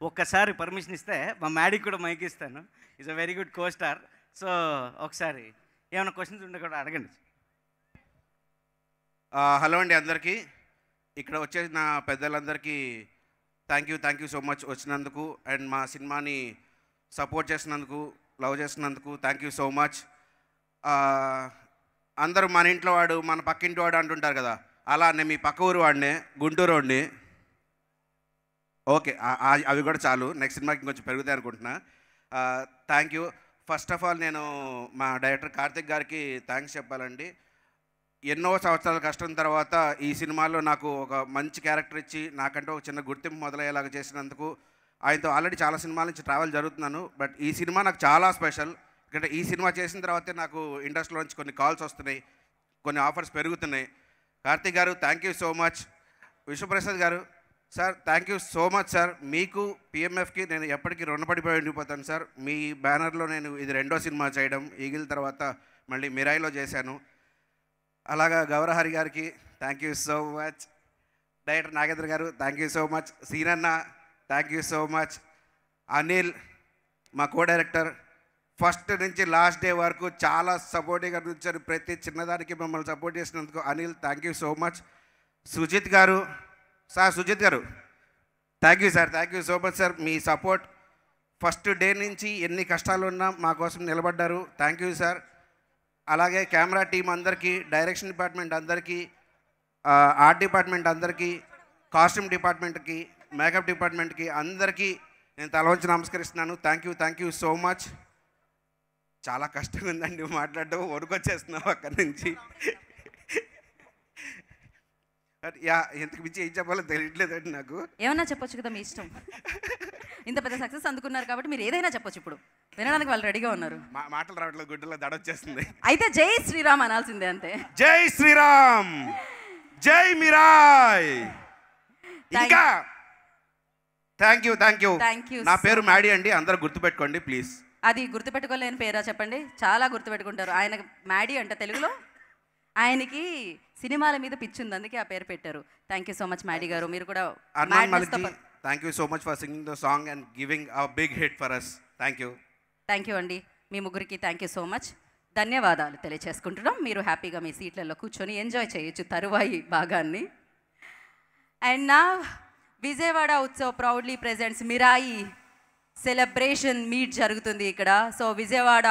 ఒక్కసారి పర్మిషన్ ఇస్తే మా మ్యాడీకి కూడా మైక్ ఇస్తాను. Is a very good co star. So ఒకసారి ఏమైనా క్వశ్చన్స్ ఉంటే కూడా అడగండి. హలో అండి అందరికీ. ఇక్కడ వచ్చేసిన పెద్దలందరికీ థ్యాంక్ యూ సో మచ్ వచ్చినందుకు, అండ్ మా సినిమాని సపోర్ట్ చేసినందుకు, లవ్ చేసినందుకు థ్యాంక్ యూ సో మచ్. అందరూ మన ఇంట్లో వాడు, మన పక్కింటి వాడు అంటుంటారు కదా, అలా నేను మీ పక్క ఊరు వాడినే, గుంటూరు వాడిని. ఓకే, అవి కూడా చాలు, నెక్స్ట్ సినిమాకి కొంచెం పెరుగుతాయి అనుకుంటున్నా. Thank you. First of all నేను మా డైరెక్టర్ కార్తిక్ గారికి థ్యాంక్స్ చెప్పాలండి. ఎన్నో సంవత్సరాల కష్టం తర్వాత ఈ సినిమాలో నాకు ఒక మంచి క్యారెక్టర్ ఇచ్చి నాకంటే ఒక చిన్న గుర్తింపు మొదలయ్యేలాగా చేసినందుకు ఆయనతో ఆల్రెడీ చాలా సినిమాల నుంచి ట్రావెల్ జరుగుతున్నాను. బట్ ఈ సినిమా నాకు చాలా స్పెషల్. ఎందుకంటే ఈ సినిమా చేసిన తర్వాతే నాకు ఇండస్ట్రీలో నుంచి కొన్ని కాల్స్ వస్తున్నాయి, కొన్ని ఆఫర్స్ పెరుగుతున్నాయి. కార్తిక్ గారు thank you so much. Vishwaprasad గారు sir thank you so much sir. మీకు పిఎంఎఫ్కి నేను ఎప్పటికీ రుణపడిపోయి ఉండిపోతాను సార్. మీ బ్యానర్లో నేను ఇది రెండో సినిమా చేయడం, ఈగిల్ తర్వాత మళ్ళీ మిరాయిలో చేశాను. అలాగా గౌరహరి గారికి thank you so much. Director Nagendra గారు థ్యాంక్ యూ సో మచ్. సీనన్న thank you so much. Anil మా కో డైరెక్టర్ ఫస్ట్ నుంచి లాస్ట్ డే వరకు చాలా సపోర్టివ్గా నుంచారు. ప్రతి చిన్నదానికి మమ్మల్ని సపోర్ట్ చేసినందుకు Anil thank you so much. Sujith గారు సుజిత్ గారు thank you sir, thank you so much sir. మీ సపోర్ట్ ఫస్ట్ డే నుంచి ఎన్ని కష్టాలు ఉన్నా మా కోసం నిలబడ్డారు. Thank you sir. అలాగే కెమెరా టీం అందరికీ, డైరెక్షన్ డిపార్ట్మెంట్ అందరికీ, ఆర్ట్ డిపార్ట్మెంట్ అందరికీ, కాస్ట్యూమ్ డిపార్ట్మెంట్కి, మేకప్ డిపార్ట్మెంట్కి అందరికీ నేను తల వంచి నమస్కరిస్తున్నాను. Thank you so much. చాలా కష్టంగా ఉందండి మాట్లాడడం, వణుకొచ్చేస్తున్నాం అక్కడి నుంచి. యా, ఎంతకు మించి ఏం చెప్పాలో తెలియట్లేదండి నాకు. ఏమన్నా చెప్పొచ్చు కదా, మీ ఇష్టం. ఇంత పెద్ద సక్సెస్ అందుకున్నారు కాబట్టి మీరు ఏదైనా చెప్పొచ్చు. ఇప్పుడు వినడానికి వాళ్ళు రెడీగా ఉన్నారు. మాటలు రావట్లేదు, గుడ్డలో దడొచ్చేస్తుంది. అయితే జై శ్రీరామ్ అనాల్సిందే అంతే. జై శ్రీరామ్, జై మిరాయ్. ఇంకా థ్యాంక్ యూ. నా పేరు మ్యాడీ అండి, అందరూ గుర్తుపెట్టుకోండి ప్లీజ్. అది గుర్తుపెట్టుకోలేని పేరా చెప్పండి? చాలా గుర్తుపెట్టుకుంటారు. ఆయన మ్యాడీ అంటే తెలుగులో, ఆయనకి సినిమాల మీద పిచ్చి ఉంది, అందుకే ఆ పేరు పెట్టారు. Thank you so much Maddy గారు. మీరు కూడా thank you so much for singing the song and giving a big hit for us. Thank you అండి. మీ ముగ్గురికి థ్యాంక్ యూ సో మచ్. ధన్యవాదాలు తెలియచేసుకుంటున్నాం. మీరు హ్యాపీగా మీ సీట్లలో కూర్చొని ఎంజాయ్ చేయొచ్చు తరువాయి భాగాన్ని. అండ్ నా Vijayawada Utsav proudly presents Mirai celebration meet జరుగుతుంది ఇక్కడ. సో విజయవాడ